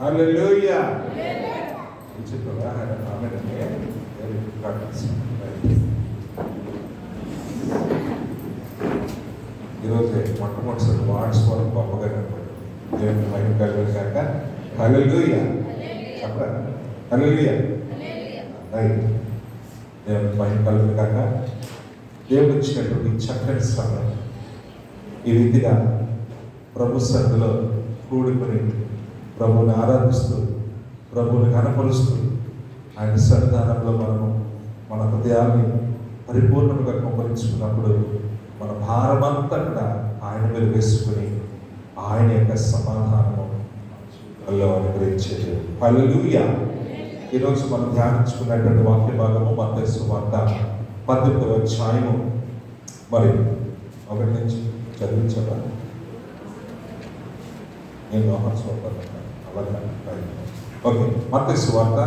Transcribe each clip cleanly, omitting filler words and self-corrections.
హల్లెలూయా. చెప్పవా ఆమె ఈరోజు మొట్టమొదటిసారి వాట్స్ వల్ల గొప్పగా కనపడింది. దేవుని మహిమ కలుగును గాక. హల్లెలూయా. చెప్పరా హల్లెలూయా. రైట్. దేవుని మహిమ కలుగును గాక. దేవుడు ఇచ్చినటువంటి చక్కని సమయం ఈ రీతిగా ప్రభు సన్నిధిలో కూడుకొని ప్రభువుని ఆరాధిస్తూ ప్రభువుని కనపరుస్తూ ఆయన సన్నిధానంలో మనము మన హృదయాన్ని పరిపూర్ణంగా కుమ్మరించుకున్నప్పుడు మన భారమంతా కూడా ఆయన మీద వేసుకుని ఆయన యొక్క సమాధానము అనుగ్రహించేది. హల్లెలూయా. ఈరోజు మనం ధ్యానించుకున్నటువంటి వాక్య భాగము మత్తయి సువార్త 18వ అధ్యాయము మరి 1 నుంచి చదివించగా నేను అలాగే ఓకే. మత్తయి సువార్త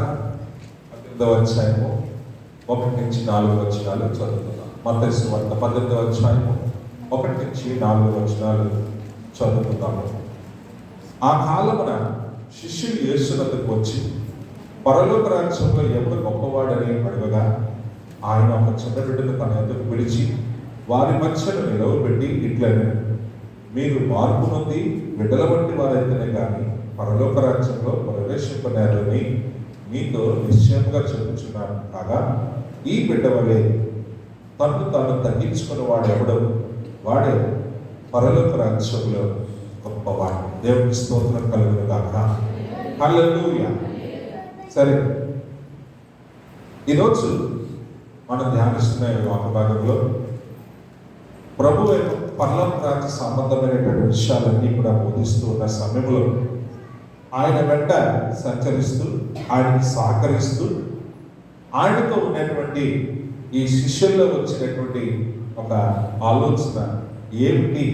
18వ అధ్యాయము 1 నుంచి 4 వచనాలు చదువుతున్నాం. మత్తయి సువార్త 18వ అధ్యాయము 1 నుంచి 4 వచనాలు చదువుతున్నాము. ఆ కాలమున శిష్యులు యేసు వద్దకు వచ్చి పరలోక రాజ్యంలో ఎవడు గొప్పవాడని అడగగా ఆయన ఒక చిన్న బిడ్డను తన ఎదురు పిలిచి వారి మధ్యను నిలవబెట్టి ఇట్లనే, మీరు మార్పు నొంది బిడ్డల వంటి వారైతేనే కానీ పరలోక రాజ్యంలో ప్రవేశింపనేరని మీతో నిశ్చయముగా చెబుతున్నాను. కాగా ఈ బిడ్డ వలె తను తాను తగ్గించుకున్న వాడు ఎవడు వాడే పరలోక రాజ్యంలో గొప్పవాడు. దేవునికి స్తోత్రం కలుగును గాక. హల్లెలూయా. సరే, ఈరోజు మనం ధ్యానిస్తున్న వాక్య భాగంలో ప్రభు పరలోక రాజ్య సంబంధమైనటువంటి విషయాలన్నీ కూడా బోధిస్తూ ఉన్న సమయంలో ఆయన వెంట సంచరిస్తూ ఆయనకి సహకరిస్తూ ఆయనతో ఉన్నటువంటి ఈ శిష్యుల్లో వచ్చినటువంటి ఒక ఆలోచన ఏమిటి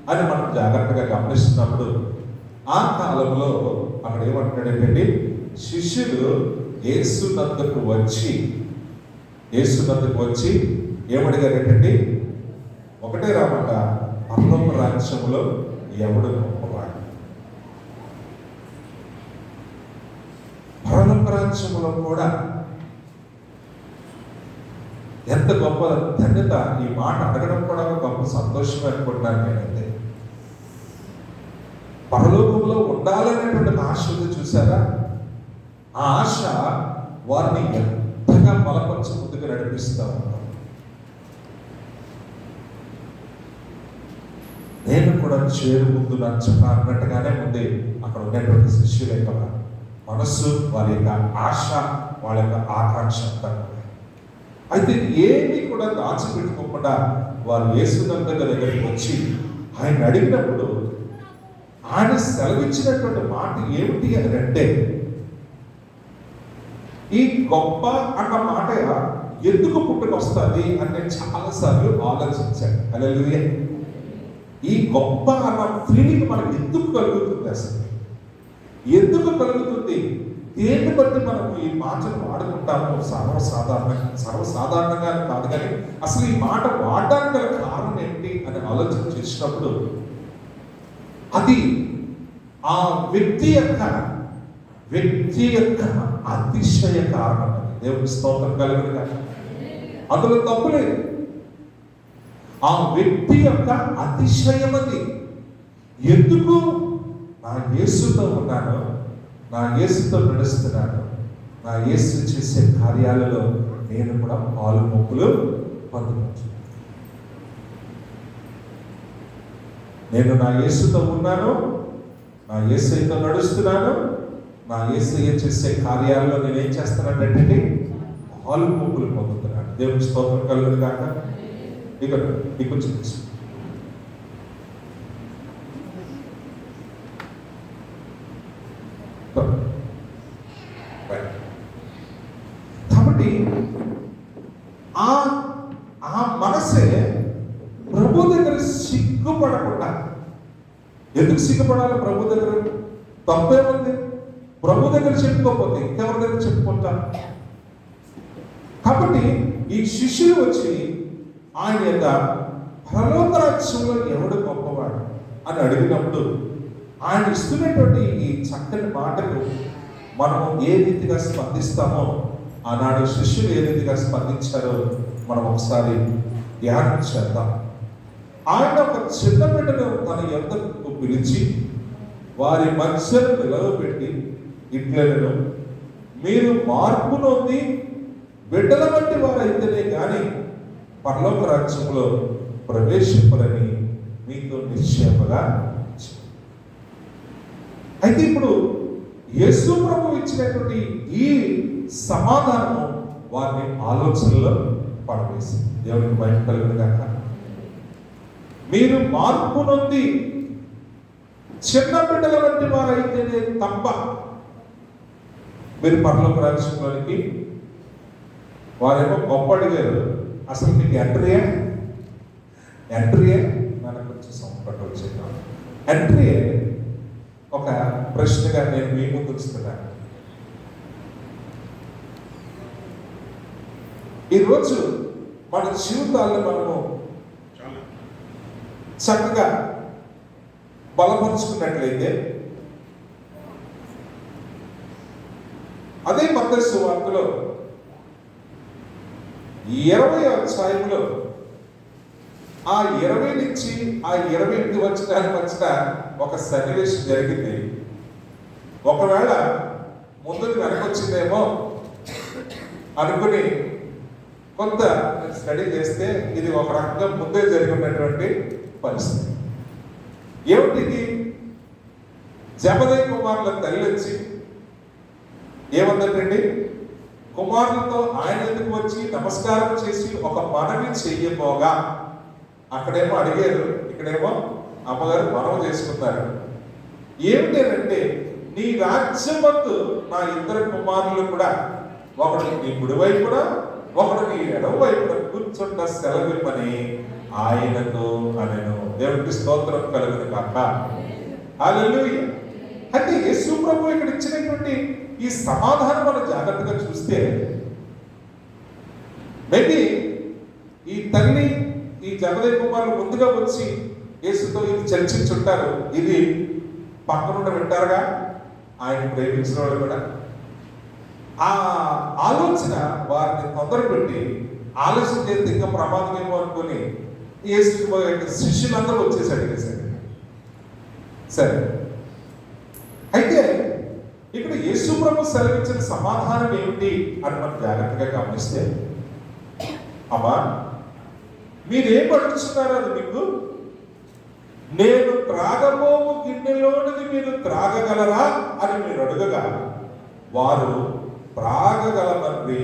అని మనం జాగ్రత్తగా గమనిస్తున్నప్పుడు ఆ కాలంలో అక్కడ ఏమంటాడంటే, శిష్యులు యేసునందుకు వచ్చి ఏమడిగారంటే, ఒకటే రామాట, పరలోక రాజ్యంలో ఎవడు గొప్పవాడు? పరలోక రాజ్యంలో కూడా ఎంత గొప్ప ధన్యత. ఈ మాట అడగడం కూడా ఒక గొప్ప సంతోషం అనుకుంటున్నాను నేనైతే. పరలోకంలో ఉండాలనేటువంటి ఆశ ఉంది చూసారా? ఆ ఆశ వారిని ఎంతగా బలపరిచి ముందుకు నడిపిస్తా ఉంటాం. నేను కూడా చేరు ముందు నచ్చక అన్నట్టుగానే ఉంది అక్కడ ఉన్నటువంటి శిష్యుల యొక్క మనస్సు, వారి యొక్క ఆశ, వాళ్ళ యొక్క ఆకాంక్ష అంతా. అయితే ఏమీ కూడా దాచిపెట్టుకోకుండా వారు యేసునందుకు దగ్గరికి వచ్చి ఆయన అడిగినప్పుడు ఆయన సెలవిచ్చినటువంటి మాట ఏమిటి అని అంటే, ఈ గొప్ప అన్న మాట ఎందుకు పుట్టుకొస్తుంది అని నేను చాలాసార్లు ఆలోచించాను. హల్లెలూయా. ఈ గొప్ప అన్న ఫీలింగ్ మనకు ఎందుకు కలుగుతుంది? అసలు ఎందుకు కలుగుతుంది? దేన్ని బట్టి మనం ఈ మాటను వాడుకుంటాము? సర్వసాధారణంగా కాదు, కానీ అసలు ఈ మాట వాడడానికి గల కారణం ఏంటి అని ఆలోచన చేసినప్పుడు అది ఆ వ్యక్తి యొక్క అతిశయ కారణం. దేవుని స్తోత్రం కలుగును గాక. అందులో తప్పు లేదు. ఆ వ్యక్తి యొక్క అతిశయమది. ఎందుకు? నా యేసుతో ఉన్నాను, నా యేసుతో నడుస్తున్నాను, నా యేసు చేసే కార్యాలలో నేను కూడా పాలు మొక్కులు పొందవచ్చు. నేను నా యేసుతో ఉన్నాను, నా యేసయ్యతో నడుస్తున్నాను, నా యేసయ్య చేసే కార్యాలలో నేనేం చేస్తానంటే పాలు మొక్కులు పొందుతున్నాను. దేవుని స్తోత్రం కలుగును గాక. ఇక్కడ చూపించు. కాబట్టి ఆ మనసే ప్రభు దగ్గర సిగ్గుపడకుండా. ఎందుకు సిగ్గుపడాలి? ప్రభు దగ్గర తప్పేముంది? ప్రభు దగ్గర చెప్పుకోకపోతే ఇంకెవరి దగ్గర చెప్పుకుంటారు? కాబట్టి ఈ శిష్యులు వచ్చి ఆయన యొక్క పరలోక రాజ్యంలో ఎవడు గొప్పవాడు అని అడిగినప్పుడు ఆయన ఇస్తున్నటువంటి ఈ చక్కని మాటకు మనము ఏ రీతిగా స్పందిస్తామో, ఆనాడు శిష్యులు ఏ రీతిగా స్పందించారో మనం ఒకసారి ధ్యానం చేద్దాం. ఆయన ఒక చిన్న బిడ్డను తన యొద్దకు పిలిచి వారి మధ్యను నిలవబెట్టి ఇట్లను, మీరు మార్పు నొంది బిడ్డల వంటి వారైతేనే కానీ పరలోక రాజ్యంలో ప్రవేశింపరని మీతో నిశ్చయముగా. అయితే ఇప్పుడు యేసు ప్రభు ఇచ్చినటువంటి ఈ సమాధానం వారిని ఆలోచనలో పడవేసి, దేవునికి భయం కలుగును గాక. మీరు మార్పు నొంది చిన్న బిడ్డల వంటి వారైతేనే తప్ప మీరు పరలోక రాజ్యంలోనికి. వారేమో గొప్ప అడిగారు, అసలు మీకు ఎంట్రీయే మనకు కొంచెం సంపట వచ్చింది. ఎంట్రీయే ఒక ప్రశ్నగా నేను మీ ముందు ఉంచుతున్నాను. ఈరోజు మన జీవితాల్లో మనము చక్కగా బలపరుచుకున్నట్లయితే, అదే మత్తయి సువార్తలో 20వ అధ్యాయంలో ఆ 20 నుంచి ఆ 21 వచనాల మధ్య ఒక సన్నివేశం జరిగింది. ఒకవేళ ముందుకు వెనకొచ్చిందేమో అనుకుని కొంత స్టడీ చేస్తే ఇది ఒక రకంగా ముందే జరిగినటువంటి పరిస్థితి. ఏమిటిది? జబదయి కుమారుల తల్లి వచ్చి ఏమందంటండి, కుమారులతో ఆయన ఎందుకు వచ్చి నమస్కారం చేసి ఒక మనవి చెయ్యబోగా, అక్కడేమో అడిగారు, ఇక్కడేమో అమ్మగారు మనవి చేసుకున్నారు. ఏమిటంటే, నీ రాజ్యమందు నా 2 కుమారులు కూడా, ఒకడు నీ కుడి వైపున ఒకడు నీ ఎడమ వైపున కూర్చుంట సెలవిమ్మని ఆయనతో అనెను. దేవునికి స్తోత్రం కలుగును గాక. హల్లెలూయా. అంటే యేసు ప్రభు ఇక్కడ ఇచ్చినటువంటి ఈ సమాధానం మనం జాగ్రత్తగా చూస్తే, మేబీ ఈ తల్లి ఈ జబదయి కుమారులు ముందుగా వచ్చి యేసుతో ఇది చర్చించుంటారు. ఇది పక్కనుండి వింటారుగా, ఆయన ప్రేమించిన వాళ్ళు కూడా. ఆ ఆలోచన వారిని తొందర పెట్టి ఆలోచన చేస్తే ఇంకా ప్రమాదం ఏమో అనుకుని యేసు శిష్యులందరూ వచ్చేసి అడిగేశారు. సరే, అయితే ఇక్కడ యేసు ప్రభు సెలవిచ్చిన సమాధానం ఏమిటి అని మనం జాగ్రత్తగా గమనిస్తే, అమ్మా మీరేం అడుగుతున్నారో అది మీకు, నేను త్రాగబోవు గిన్నెలోనిది మీరు త్రాగగలరా అని మీరు అడుగగా వారు త్రాగగలమండి.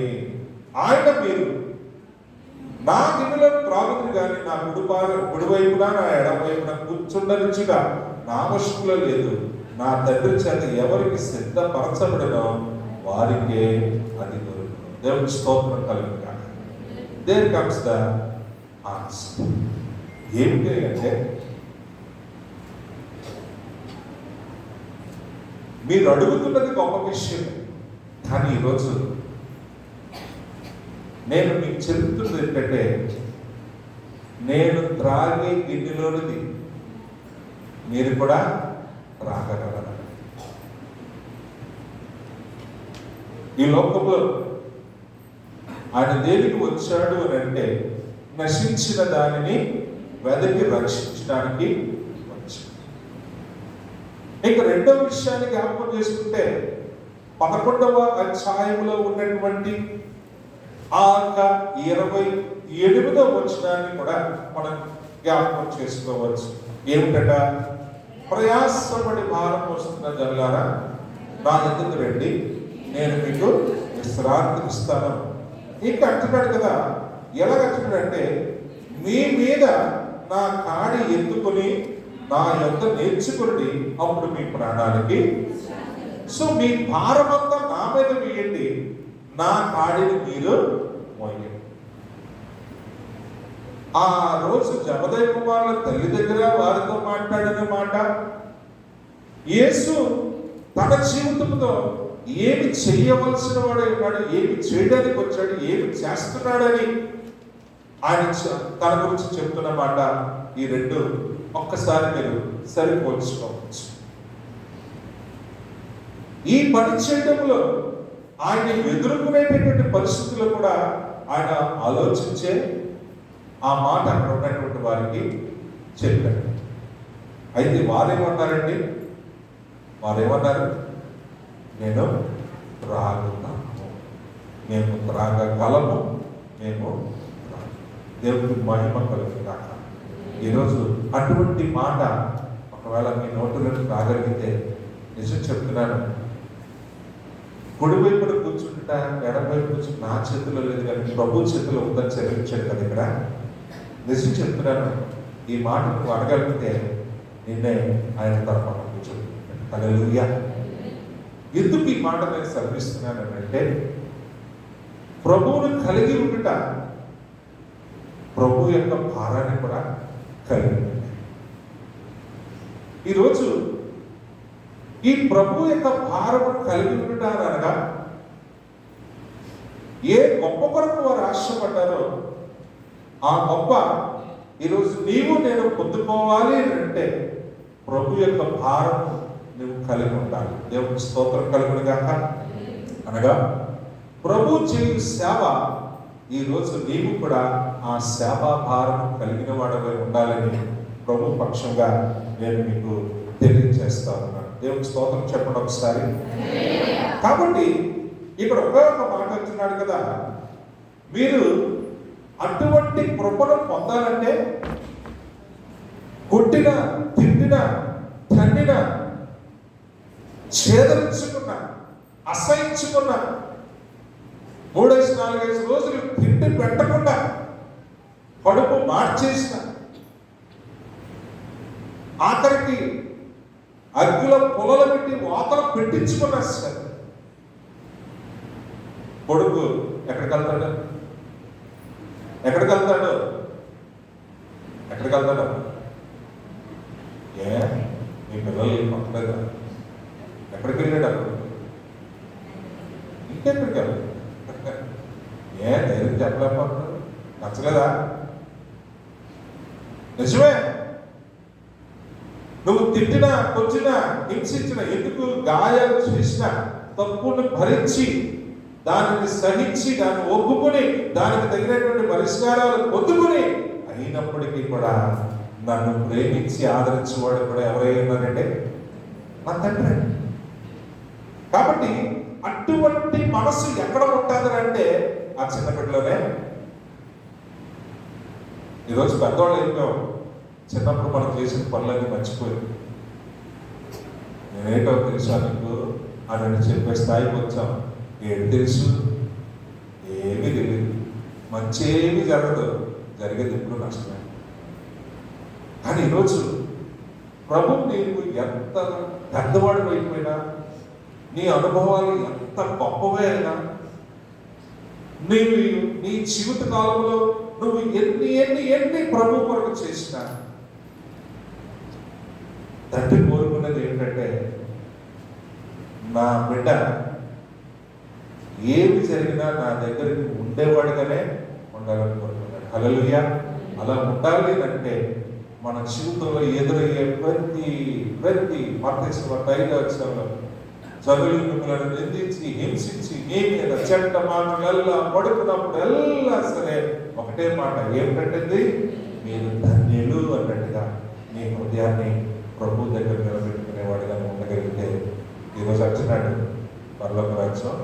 ఆయన, మీరు నా గిన్నెలో త్రాగుతుంది కానీ నా కుడివైపున నా ఎడమవైపున కూర్చుండనిచ్చుగా నా వశంలో లేదు. నా తండ్రి చేత ఎవరికి సిద్ధపరచబడినో వారికే అది దొరుకును. దేవుని స్తోత్రం కలుగును గాక. There comes the answer. ఏమిటి అంటే, మీరు అడుగుతున్నది గొప్ప విషయం, కానీ ఈరోజు నేను మీకు చెబుతున్నది ఏంటంటే, నేను త్రాగే గిన్నెలోనిది మీరు కూడా త్రాగగలరు. ఈ లోకంలో ఆయన దేనికి వచ్చాడు అని అంటే, నశించిన దానిని వెదకి రక్షించడానికి వచ్చాడు. ఇంకా రెండవ విషయాన్ని జ్ఞాపకం చేసుకుంటే, 11వ అధ్యాయంలో ఉన్నటువంటి ఆ 28వ వచనాన్ని కూడా మనం జ్ఞాపకం చేసుకోవచ్చు. ఏమిటట? ప్రయాసపడి భారం వస్తున్న జనులారా నా ఎదుగు రండి, నేను మీకు విశ్రాంతి ఇస్తాను. ఇంకా అంటున్నాడు కదా, ఎలాగంటున్నాడంటే, మీ మీద నా కాడి ఎత్తుకొని నా యొద్ద నేర్చుకుని అప్పుడు మీ ప్రాణానికి. సో మీ భారమంతా నా మీద వేయండి, నా కాడిని మీరు మోయండి. ఆ రోజు జబదయి కుమారుల తల్లి దగ్గర వారితో మాట్లాడిన మాట, యేసు తన జీవితంలో ఏమి చేయవలసిన వాడు ఉన్నాడు, ఏమి చేయడానికి వచ్చాడు, ఏమి చేస్తున్నాడని ఆయన తన గురించి చెప్తున్న మాట, ఈ రెండు ఒక్కసారి మీరు సరిపోల్చుకోవచ్చు. ఈ పని చేయడంలో ఆయన ఎదుర్కొనేటటువంటి పరిస్థితుల్లో కూడా ఆయన ఆలోచించే ఆ మాట అక్కడ ఉన్నటువంటి వారికి చెప్పాడు. అయితే వారేమన్నారండి? వారేమన్నారు? నేను త్రాగుతాము, మేము త్రాగగలము, మేము దేవుడికి మహిమ కలుగుతాక. ఈరోజు అటువంటి మాట ఒకవేళ మీ నోటులను రాగలిగితే, నిజం చెప్తున్నాను, కుడివైపున కూర్చుంటా ఎడమవైపు కూర్చుంటే నా చేతిలో లేదు కానీ ప్రభు చేతిలో ఉందని చెల్లించాడు కదా ఇక్కడ. నిజం చెప్తున్నాను, ఈ మాట నువ్వు అడగలిగితే నిన్నే ఆయన తరపున కూర్చుంటాడు. హల్లెలూయా. ఎందుకు ఈ మాట నేను సెలవిస్తున్నాను అంటే, ప్రభువును కలిగి ఉండుట ప్రభు యొక్క భారాన్ని కూడా కలిగి ఉంది. ఈరోజు ఈ ప్రభు యొక్క భారము కలిగి ఉండుట అనగా ఏ గొప్ప కొరకు వారు ఆశపడ్డారో ఆ గొప్ప ఈరోజు నీవు నేను పొందుకోవాలి అంటే ప్రభు యొక్క భారము నువ్వు కలిగి ఉండాలి. దేవునికి స్తోత్రం కలుగును గాక. అనగా ప్రభు చేయు సేవ ఈరోజు నీవు కూడా ఆ సేవా భారం కలిగిన వాడవై ఉండాలని ప్రభు పక్షంగా నేను మీకు తెలియజేస్తా ఉన్నాను. దేవునికి స్తోత్రం చెప్పండి ఒకసారి. కాబట్టి ఇక్కడ ఒకే ఒక మాట వచ్చినాడు కదా, మీరు అటువంటి కృపను పొందాలంటే కొట్టిన, తిట్టిన, తండిన, ఛేదరించుకున్న, అసహించుకున్న, 3-4 రోజులు తిండి పెట్టకుండా కడుపు మార్చేసిన, ఆఖరికి అగ్గిలో పొలలు పెట్టి వాతలు పెట్టించుకున్నా సరే కొడుకు ఎక్కడికి వెళ్తాడు? ఎక్కడికి వెళ్తాడు? ఎక్కడికి వెళ్తాడు? ఏ మీ పిల్లలు పంపలేదా? ఎక్కడికి వెళ్ళాడు? అప్పుడు ఇంకెక్కడికి వెళ్ళాడు? ఏ ధైర్యం చెప్పలేకపోతున్నాడు? నచ్చలేదా? నిజమే, నువ్వు తిట్టినా, కొచ్చినా, హింసించిన, ఎందుకు గాయాలు చేసిన తప్పును భరించి దానిని సహించి దాన్ని ఒప్పుకొని దానికి తగినటువంటి పరిష్కారాలు పొందుకొని అయినప్పటికీ కూడా నన్ను ప్రేమించి ఆదరించేవాడు కూడా ఎవరై ఉన్నారంటే నా తండ్రి. కాబట్టి అటువంటి మనసు ఎక్కడ ఉంటుంది అంటే ఆ చిన్న బిడ్డలోనే. ఈరోజు పెద్దవాళ్ళు అయిపోయాం, చిన్నప్పుడు మనం చేసిన పనులన్నీ మర్చిపోయింది. నేనేటో తెలుసా నీకు అని చెప్పే స్థాయికి వచ్చాం. ఏమి తెలుసు? ఏమీ తెలియదు. మంచి ఏమీ జరగదు, జరిగేది ఎప్పుడు నష్టమే. కానీ ఈరోజు ప్రభు నీకు ఎంత పెద్దవాడు అయిపోయినా, నీ అనుభవాలు ఎంత గొప్పవే అయినా, నీవు నీ జీవిత కాలంలో నువ్వు ఎన్ని ఎన్ని ఎన్ని ప్రభు కొరకు చేసినా తండ్రి కోరుకున్నది ఏంటంటే నా బిడ్డ ఏమి జరిగినా నా దగ్గరికి ఉండేవాడుగానే ఉండాలని కోరుకున్నాడు. హల్లెలూయా. అలా ఉండాలి అంటే మన జీవితంలో ఎదురయ్యే ప్రతి మత్తయి 5వ అధ్యాయంలో చదువు మిమ్మల్ని నిందించి హింసించి నీ మీద చెడ్డ మాటలల్లా పడుకున్నప్పుడు ఎల్లా సరే ఒకటే మాట ఏమిటంటే మీరు ధన్యులు అన్నట్టుగా నీ హృదయాన్ని ప్రభు దగ్గర నిలబెట్టుకునేవాడుగా ఉండగలిగితే ఈరోజు వచ్చినాడు పరలోక రాజ్యం.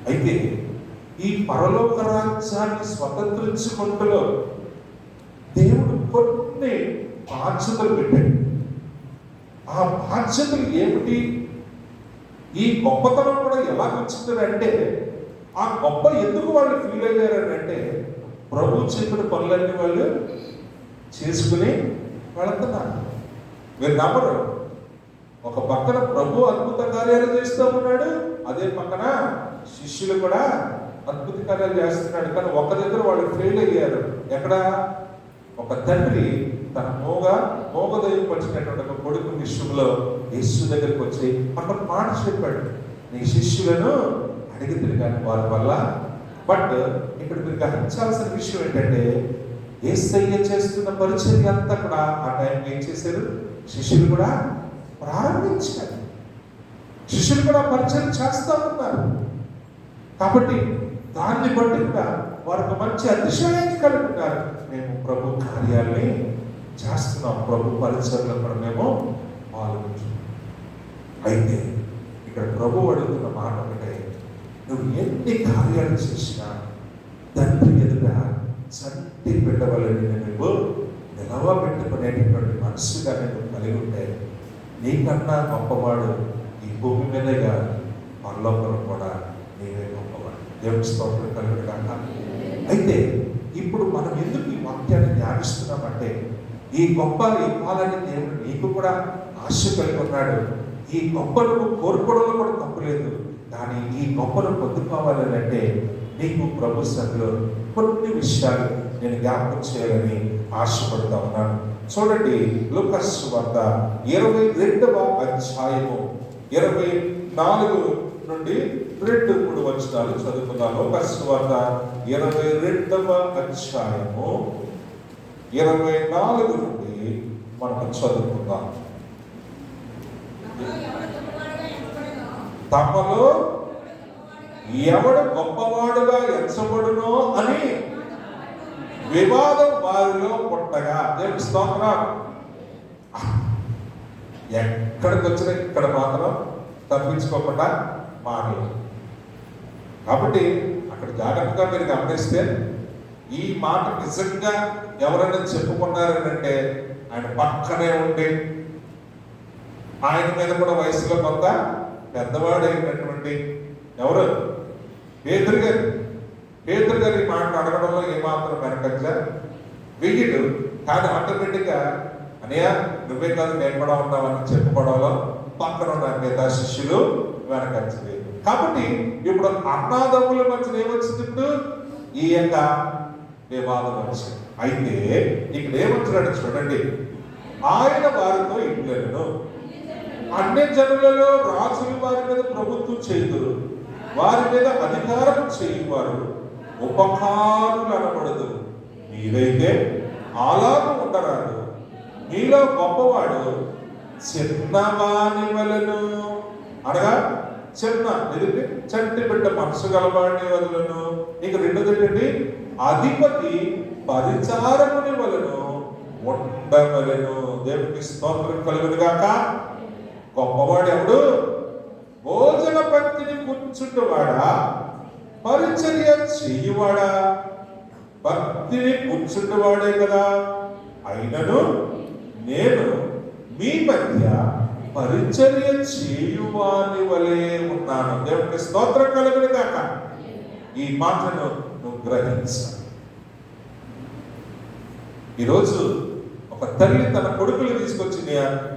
అయితే ఈ పరలోక రాజ్యాన్ని స్వతంత్రించుకుంటూ దేవుడు కొన్ని బాధ్యతలు పెట్టాడు. ఆ బాధ్యతలు ఏమిటి? ఈ గొప్పతనం కూడా ఎలా వచ్చిందంటే, ఆ గొప్ప ఎందుకు వాళ్ళు ఫీల్ అయ్యారంటే ప్రభు చెప్పిన పనులన్నీ వాళ్ళు చేసుకుని వెళుతున్నారు. మీరు నమ్మరు, ఒక పక్కన ప్రభు అద్భుత కార్యాలు చేస్తూ ఉన్నాడు, అదే పక్కన శిష్యులు కూడా అద్భుత కార్యాలు చేస్తున్నాడు. కానీ ఒక దగ్గర వాళ్ళు ఫెయిల్ అయ్యారు. ఎక్కడ? ఒక తండ్రి తన మోగదయం వచ్చినటువంటి ఒక కొడుకు విషయంలో యేసు దగ్గరికి వచ్చి అక్కడ మాట చెప్పాడు, నీ శిష్యులను అడిగితే కానీ వారి వల్ల. బట్ ఇక్కడ మీరు గ్రహించాల్సిన విషయం ఏంటంటే, యేసయ్య చేస్తున్న పరిచర్య అంతా కూడా ఆ టైంలో ఏం చేశారు? శిష్యులు కూడా ప్రారంభించారు. శిష్యులు కూడా పరిచయం చేస్తూ ఉన్నారు. కాబట్టి దాన్ని బట్టి కూడా వారికి మంచి అతిశయాన్ని కలిగి ఉన్నారు. మేము ప్రభు కార్యాలని చేస్తున్నాం, ప్రభు పరిచయంలో కూడా మేము పాల్గొంటున్నాం. అయితే ఇక్కడ ప్రభు అడుగుతున్న మాట ఒకటే, నువ్వు ఎన్ని కార్యాలు చేసినా తండ్రి ఎదుట చంటి బిడ్డవలని నువ్వు నిలవబెట్టుకునేటటువంటి మనసుగా నువ్వు కలిగి ఉంటే నీకన్నా గొప్పవాడు ఈ భూమి మీదే కాదు, పరలోకంలో కూడా నీవే గొప్పవాడు. దేవుని స్తోత్రం కలుగును గాక. అయితే ఇప్పుడు మనం ఎందుకు ఈ వాక్యాన్ని ధ్యానిస్తున్నామంటే, ఈ గొప్ప ఇవ్వాలని దేవుడు నీకు కూడా ఆశ కలిగి ఉన్నాడు. ఈ గొప్ప నువ్వు కోరుకోవడంలో కూడా తప్పులేదు, కానీ ఈ గొప్పను పొందుకోవాలని అంటే నీకు ప్రభు సభలో కొన్ని విషయాలు నేను జ్ఞాపకం చేయాలని ఆశపడుతూ ఉన్నాను. చూడండి, లూకాసు సువార్త 22వ అధ్యాయము 24 నుండి 2-3 వచనాలు చదువుకున్నాను. లూకాసు సువార్త 22వ అధ్యాయము 24 నుండి మనం చదువుకుందాం. తమలో ఎవడు గొప్పవాడుగా ఎంచబడునో అని వివాదం వారిలో పుట్టగా. దేవుని స్తోత్రం. ఎక్కడికి వచ్చినా ఇక్కడ మాత్రం తప్పించుకోకుండా మానే. కాబట్టి అక్కడ జాగ్రత్తగా మీరు గమనిస్తే ఈ మాట నిజంగా ఎవరైనా చెప్పుకున్నారంటే ఆయన పక్కనే ఉండి ఆయన మీద కూడా వయసులో కొంత పెద్దవాడైనటువంటి ఎవరు, పేతురు గారు. పేతురు గారు ఈ మాట అడగడంలో ఏమాత్రం వెనకచ్చ వెయ్యడు, కానీ ఆటోమేటిక్గా అనయ్య నువ్వే కాదు నేను కూడా ఉన్నామని చెప్పుకోవడంలో పక్కన ఉన్న మిగతా శిష్యులు వెనకచ్చింది. కాబట్టి ఇప్పుడు అన్నాదమ్ముల మధ్యన ఏమొచ్చింది? ఇప్పుడు ఈ యొక్క వివాదం వచ్చింది. అయితే ఇక్కడ ఏమంటున్నాడు చూడండి, ఆయన వారితో ఇట్లను అన్ని జనులలో రాజులు వారి మీద ప్రభుత్వం చేయుదురు, వారి మీద అధికారం చేయువారు ఉపకారులు అనబడదు. మీరైతే అలాగూ ఉండరాదు. మీలో గొప్పవాడు చిన్నవాని వలెను, అనగా చిన్న ఎదుటి చంటి బిడ్డ మనసు గలవాడిని వలెను. ఇక రెండోది ఏంటండి, అధిపతి పరిచారకుని వలెను ఉండవలెను. దేవునికి స్తోత్రం కలుగును గాక. గొప్పవాడు ఎవడు? భోజన పంక్తిని కూర్చుంటువాడా, పరిచర్య చేయువాడా? భక్తిని కూర్చుంటువాడే కదా. అయినను నేను మీ మధ్య పరిచర్య చేయువాని వలె ఉన్నాను. దేవునికి స్తోత్రం కలుగును గాక. ఈ మాటను నువ్వు గ్రహించాలి. ఈరోజు ఒక తల్లి తన కొడుకులు తీసుకొచ్చి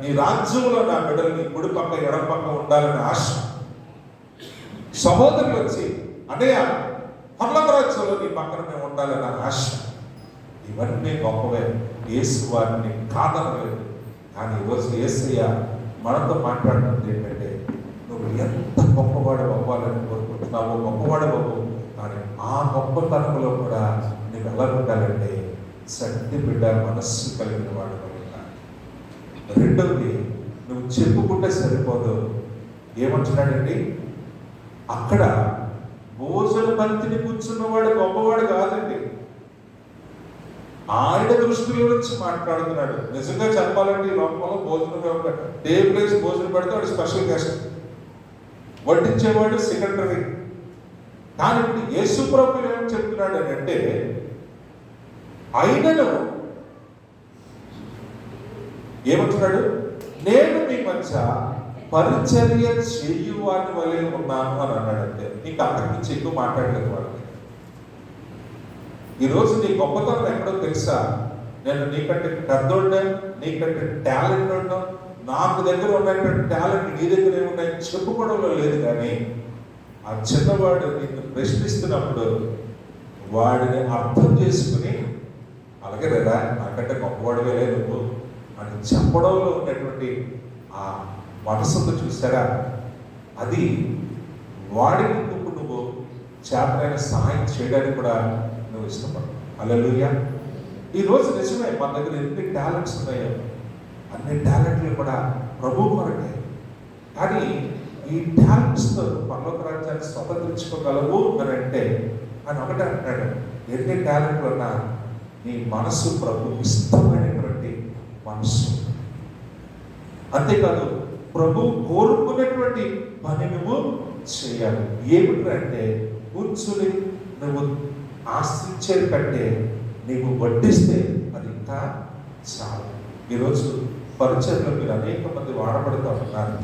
నీ రాజ్యంలో నా బిడ్డలు నీ కుడి పక్క ఎడం పక్క ఉండాలని ఆశ. సహోదరులు వచ్చి అన్నయ్య పర్లోక రాజ్యంలో నీ పక్కన మేము ఉండాలని ఆశ. ఇవన్నీ గొప్పవే, యేసు వారిని కాదనలేదు. కానీ ఈరోజు యేసయ్య మనతో మాట్లాడుతుంది ఏంటంటే, నువ్వు ఎంత గొప్పవాడు అవ్వాలని కోరుకుంటున్నావో గొప్పవాడు అవ్వు, కానీ ఆ గొప్పతనంలో కూడా నువ్వు ఎలా ఉండాలంటే శక్తి బిడ్డ మనస్సు కలిగిన వాడు. రెండవది, నువ్వు చెప్పుకుంటే సరిపోదు. ఏమంటున్నాడండి, అక్కడ భోజన పంక్తిని కూర్చున్నవాడు గొప్పవాడు కాదండి, ఆయన దృష్టిలో నుంచి మాట్లాడుతున్నాడు. నిజంగా చెప్పాలంటే ఈ లోకంలో భోజనం టేబుల్ వేసి భోజనం పెడితే వాడు స్పెషల్ గెస్ట్, వడ్డించేవాడు సెకండరీ. కానీ ఇప్పుడు యేసు ప్రభువు ఏమని చెప్తున్నాడు అని అంటే, ఆయనను ఏమంటున్నాడు, నేను మీ మధ్య పరిచర్య చేయువాని వలె ఉన్నాను అని అన్నాడంటే. నీకు అంతకుమించి ఎక్కువ మాట్లాడలేదు వాళ్ళకి. ఈరోజు నీ గొప్పతనం ఎక్కడో తెలుసా? నేను నీకంటే పెద్దోడ్డా, నీకంటే టాలెంట్ ఉన్నా, నాకు దగ్గర ఉన్నటువంటి టాలెంట్ నీ దగ్గర ఏమున్నాయి చెప్పుకోవడంలో లేదు. కానీ ఆ చిన్నవాడు నిన్ను ప్రశ్నిస్తున్నప్పుడు వాడిని అర్థం చేసుకుని, అలాగే లేదా నాకంటే గొప్పవాడుగా లేదు నువ్వు అని చెప్పడంలో ఉన్నటువంటి ఆ మనసుతో చూసారా, అది వాడికి నువ్వు చేతనైన సహాయం చేయడానికి కూడా నువ్వు ఇష్టపడవు. హల్లెలూయా. ఈరోజు నిజమే మన దగ్గర ఎన్ని టాలెంట్స్ ఉన్నాయో అన్ని టాలెంట్లు కూడా ప్రభు కొరకే. కానీ ఈ టాలెంట్స్తో పరలోక రాజ్యాన్ని స్వతంత్రించుకోగలవు అని అంటే ఆయన ఒకటే అంటాడు, ఎన్ని టాలెంట్లు ఉన్నా నీ మనసు ప్రభు ఇష్టమైనటువంటి మనసు. అంతేకాదు ప్రభు కోరుకునేటువంటి పని నువ్వు చేయాలి. ఏమిటంటే కూర్చుని నువ్వు ఆశ్రయించేది కంటే నీవు వడ్డిస్తే అది ఇంకా చాలు. ఈరోజు పరిచయంలో మీరు అనేక మంది వాడబడుతూ ఉన్నారు.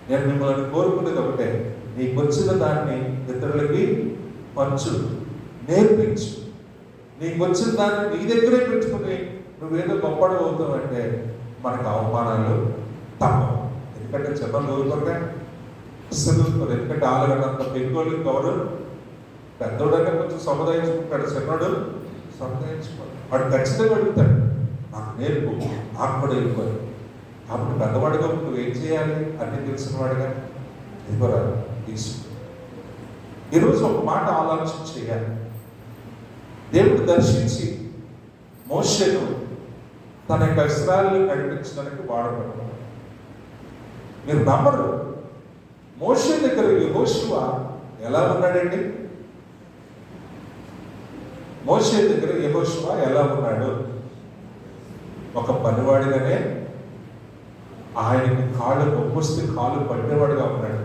నేను మిమ్మల్ని కోరుకునేది ఒకటే, నీకు వచ్చిన దాన్ని ఇతరులకి పంచు, నేర్పించు. నీకు వచ్చిన దాన్ని నీ దగ్గరే పెట్టుకుని నువ్వేదో గొప్పడు అవుతావంటే మనకు అవమానాలు తప్పవు. ఎందుకంటే చిన్నలు ఊరుకోరుగా అసలు ఊరుకోరు. ఎందుకంటే ఆలుగడంత పెద్దోళ్ళు ఎవరు పెద్దోడైనా కొంచెం సముదాయించుకుంటాడు, చిన్నోడు సముదాయించుకోడు. వాడు ఖచ్చితంగా అడుగుతాడు, నాకు నేర్పు, నాకు కూడా వెళ్ళిపోయి. అప్పుడు పెద్దవాడిగా నువ్వు ఏం చేయాలి అన్నీ తెలిసిన వాడిగా ఇవ్వరా తీసుకు. ఈరోజు ఒక మాట ఆలోచన చేయాలి. దేవుడు దర్శించి మోషేను తన యొక్క ఇశ్రాయేలును నడిపించడానికి వాడబడ్డాడు. మీరు నమ్మరు, మోషే దగ్గర యెహోషువ ఎలా ఉన్నాడండి? మోషే దగ్గర యెహోషువ ఎలా ఉన్నాడు? ఒక పనివాడిగానే ఆయనకి కాళ్ళు నొప్పొస్తే కాళ్ళు పట్టేవాడుగా ఉన్నాడు.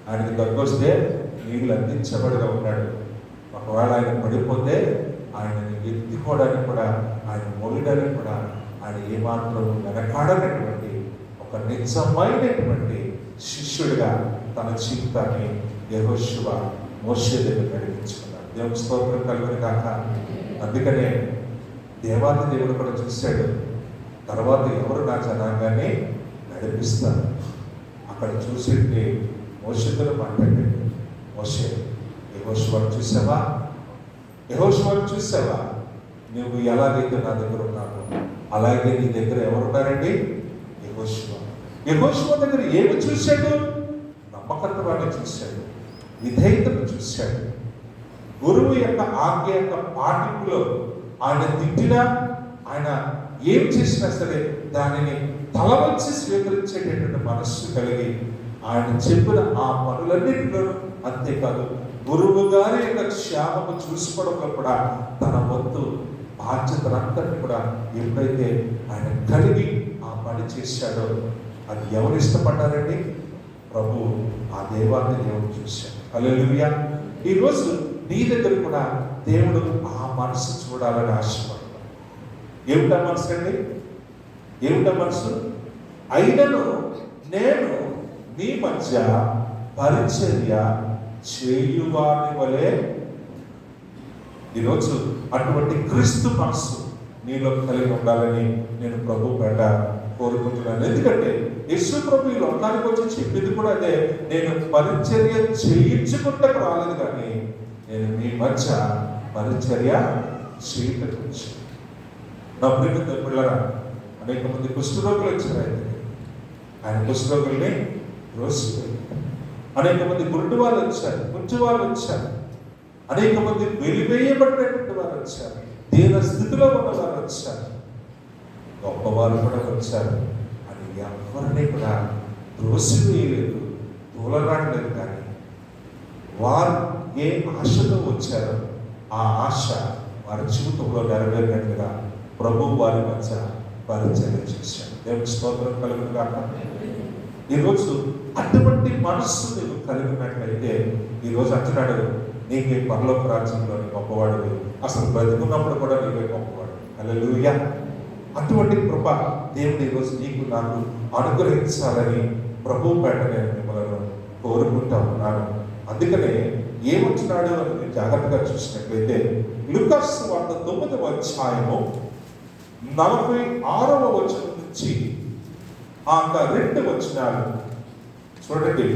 ఆయనకి దగ్గొస్తే నీళ్ళు అందించేవాడుగా ఉన్నాడు. ఒకవేళ ఆయన పడిపోతే ఆయనని ఎత్తుకోవడానికి కూడా, ఆయన మోయడానికి కూడా ఆయన ఏమాత్రం వెనకాడనటువంటి ఒక నిజమైనటువంటి శిష్యుడిగా తన జీవితాన్ని యెహోషువ మోషే దగ్గర నడిపించుకున్నాడు. దేవుని స్తోత్రం కలుగును కాక. అందుకనే దేవాది దేవుడు కూడా చూశాడు, తర్వాత ఎవరు నా జనాంగాన్ని నడిపిస్తారు. అక్కడ చూసి మోషేతో మాట్లాడాడు, మోషే యెహోషువను చూసావా, యెహోషువను చూసావా, నువ్వు ఎలాగైతే నా దగ్గర ఉన్నావు అలాగే నీ దగ్గర ఎవరున్నారండి? యెహోషువ. యెహోషువ దగ్గర ఏమి చూశాడు? నమ్మకత్వాన్ని చూశాడు, విధేయతను చూశాడు. గురువు యొక్క ఆజ్ఞ యొక్క పాటింపులో ఆయన తిట్టినా, ఆయన ఏం చేసినా సరే దానిని తలవంచి స్వీకరించేటటువంటి మనస్సు కలిగి ఆయన చెప్పిన ఆ పనులన్నింటిలోనూ, అంతేకాదు గురువు గారి యొక్క క్షేమము చూసుకోవడంలో కూడా తన వంతు బాధ్యతనంతటిని కూడా ఎప్పుడైతే ఆయన కలిగి ఆ పని చేశాడో అది ఎవరు ఇష్టపడ్డారండి? ప్రభు ఆ దేవాన్ని దేవుడు చూశాడు. హల్లెలూయా. ఈరోజు నీ దగ్గర కూడా దేవుడు ఆ మనసు చూడాలని ఆశపడతాడు. ఏమిటా మనసు అండి? ఏమిటా మనసు? అయినను నేను నీ మధ్య పరిచర్య చేయువాని వలె. ఈరోజు అటువంటి క్రీస్తు మనస్సు నీలో కలిగి ఉండాలని నేను ప్రభు పేట కోరుకుంటున్నాను. ఎందుకంటే యేసు ప్రభు ఈ లోకానికి వచ్చి చెప్పింది కూడా అదే, నేను పరిచర్య చేయించుకుంటూ రాలేదు కానీ నేను మీ మధ్య పరిచర్య చేయటకు వచ్చాను. నా ప్రియమైన పిల్లరా, అనేక మంది కుష్ఠరోగులు వచ్చారు ఆయన కుష్ఠరోగుల్ని రోజు, అనేక మంది గుడ్డి వాళ్ళు వచ్చారు, కుంటి వాళ్ళు వచ్చారు, అనేక మంది వెలివేయబడినటువంటి వారు వచ్చారు, దీన స్థితిలో ఉన్న వారు వచ్చారు, గొప్పవారు కూడా వచ్చారు. అని ఎవరిని కూడా త్రోసివేయలేదు, తూలనాడలేదు. కానీ వారు ఏ ఆశతో వచ్చారో ఆ ఆశ వారి జీవితంలో నెరవేరినట్లుగా ప్రభు వారి మధ్య పరిచర్య చేశాడు. దేవుని స్తోత్రం కలుగును కాక. ఈరోజు అటువంటి మనస్సు నువ్వు కలిగినట్లయితే ఈరోజు అంటున్నాడు, నీకే పరలోక రాజ్యంలోని గొప్పవాడివి, అసలు బ్రతుకున్నప్పుడు కూడా నీవే గొప్పవాడు. హల్లెలూయా. అటువంటి కృప దేవుడు ఈరోజు నీకు నాకు అనుగ్రహించాలని ప్రభు పేట నేను మిమ్మల్ని కోరుకుంటా ఉన్నాను. అందుకనే ఏమంటున్నాడు అని జాగ్రత్తగా చూసినట్లయితే లూకా సువార్త 9వ అధ్యాయము 46వ వచనం నుంచి ఆ 2 వచనాలు చూడండి.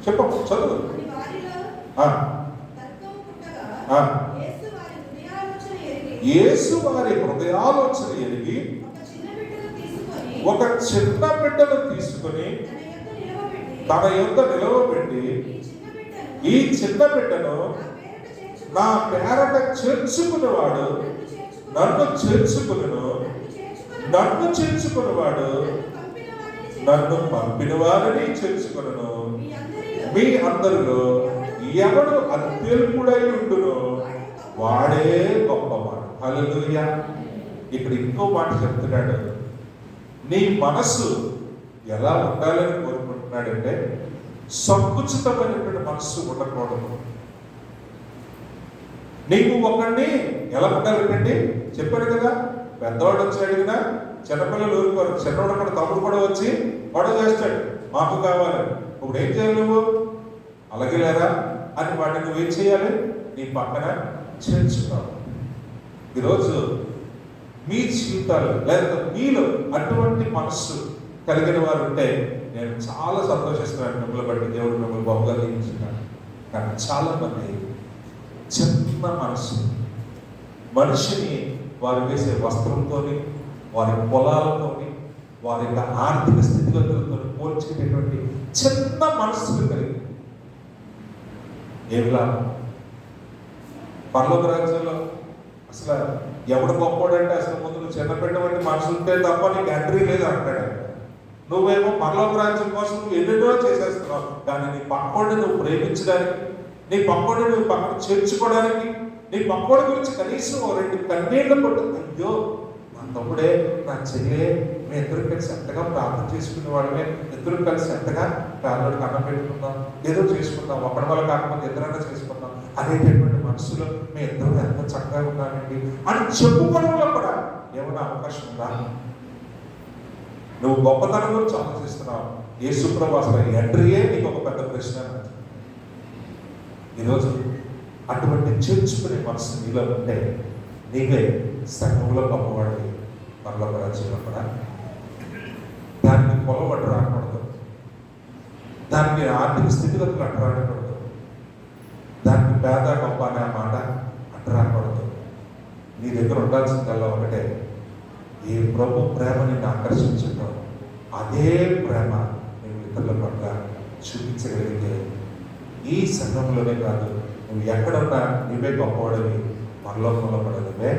చెప్పు, చదువు. యేసు వారి హృదయాలోచన ఎరిగి ఒక చిన్న బిడ్డను తీసుకొని తన యొద్ద నిలవబెట్టి, ఈ చిన్న బిడ్డను నా పేరట చేర్చుకునేవాడు నన్ను చేర్చుకును, నన్ను చేర్చుకున్నవాడు నన్ను పంపిన వారిని చేర్చుకొనును. మీ అందరిలో ఎవడు అత్యల్పుడై ఉండునో వాడే గొప్పవాడు. హల్లెలూయా. ఇక్కడ ఇంకో మాట చెప్తున్నాడు. నీ మనసు ఎలా ఉండాలని కోరుకుంటున్నాడంటే సంకుచితమైనటువంటి మనస్సు ఉండకూడదు. నీకు ఒకరిని ఎలా ఉండాలంటే చెప్పాడు కదా, పెద్దవాడు వచ్చి అడిగినా చిన్నపిల్లలు ఊరుకోరు. చిన్నవాడు కూడా తమ్ముడు కూడా వచ్చి గొడవ చేస్తాడు, మాకు కావాలి. ఇప్పుడు ఏం చేయాలి నువ్వు? అలాగే లేరా అని వాడిని నువ్వేం చేయాలి? నీ పక్కన చేర్చుకోవాలి. ఈరోజు మీ జీవితాలు లేదా మీలో అటువంటి మనస్సు కలిగిన వారు ఉంటే నేను చాలా సంతోషిస్తున్నాను. మిమ్మల్ని బట్టి దేవుడు మిమ్మల్ని బహుగా దీవించున్నాడు. కానీ చాలా మంది చిన్న మనస్సు, మనిషిని వారు వేసే వస్త్రంతోని, వారి పొలాలతోని, వారి యొక్క ఆర్థిక స్థితిగతులతో పోల్చేటటువంటి చిన్న మనస్సులు కలిగి ఏమి లాభం? పరలోక రాజ్యంలో అసలు ఎవడు గొప్పవాడంటే అసలు ముందు నువ్వు చిన్నపెట్టవంటి మనుషులు ఉంటే తప్ప నీకు ఎంట్రీ లేదు అంటాడు. నువ్వేమో పరలోక రాజ్యం కోసం నువ్వు ఎన్నెన్నో చేసేస్తున్నావు. కానీ నీ పక్కోడిని నువ్వు ప్రేమించడానికి, నీ పక్కోడిని నువ్వు పక్కన చేర్చుకోవడానికి, నీ పక్కోడి గురించి కనీసం 2 కన్నీళ్లు పట్టు. అయ్యో నా తమ్ముడే, నా చెల్లె, మీ ఇద్దరు కలిసి ఎంతగా ప్రార్థన చేసుకునే వాళ్ళమే, ఇద్దరు కలిసి ఎంతగా పేదలకు అన్నం పెట్టుకుందాం, ఏదో చేసుకుందాం, ఒకటి వల్ల కాకపోతే ఇద్దరన్నా చేసుకుందాం అనేటటువంటి మనసులో మీ ఇద్దరు ఎంత చక్కగా ఉన్నారండి అని చెప్పుకోవడంలో కూడా ఏమైనా అవకాశం ఉందా? నువ్వు గొప్పతనం గురించి ఆలోచిస్తున్నావు. యేసుప్రభు అసలు ఎంట్రీయే నీకు ఒక పెద్ద ప్రశ్న. ఈరోజు అటువంటి చేర్చుకునే మనసు నీలో ఉంటే నీవే సంఘంలో గొప్పవాడివి. పరలోక రాజ్యంలో కూడా దానికి పొలం అడ్డు రాకూడదు, దానికి ఆర్థిక స్థితిగతులు అడ్డు రాకూడదు, దానికి పేద గొప్ప అనే ఆ మాట అడ్డు రాకూడదు. నీ దగ్గర ఉండాల్సిందల్లా ఒకటే, ఏ ప్రభు ప్రేమ నిన్ను ఆకర్షించిందో అదే ప్రేమ నువ్వు ఇతరుల పట్ల చూపించగలిగితే ఈ సంఘంలోనే కాదు, నువ్వు ఎక్కడున్నా నువ్వే గొప్పవాడివి, పరలోకంలో కూడా నువ్వే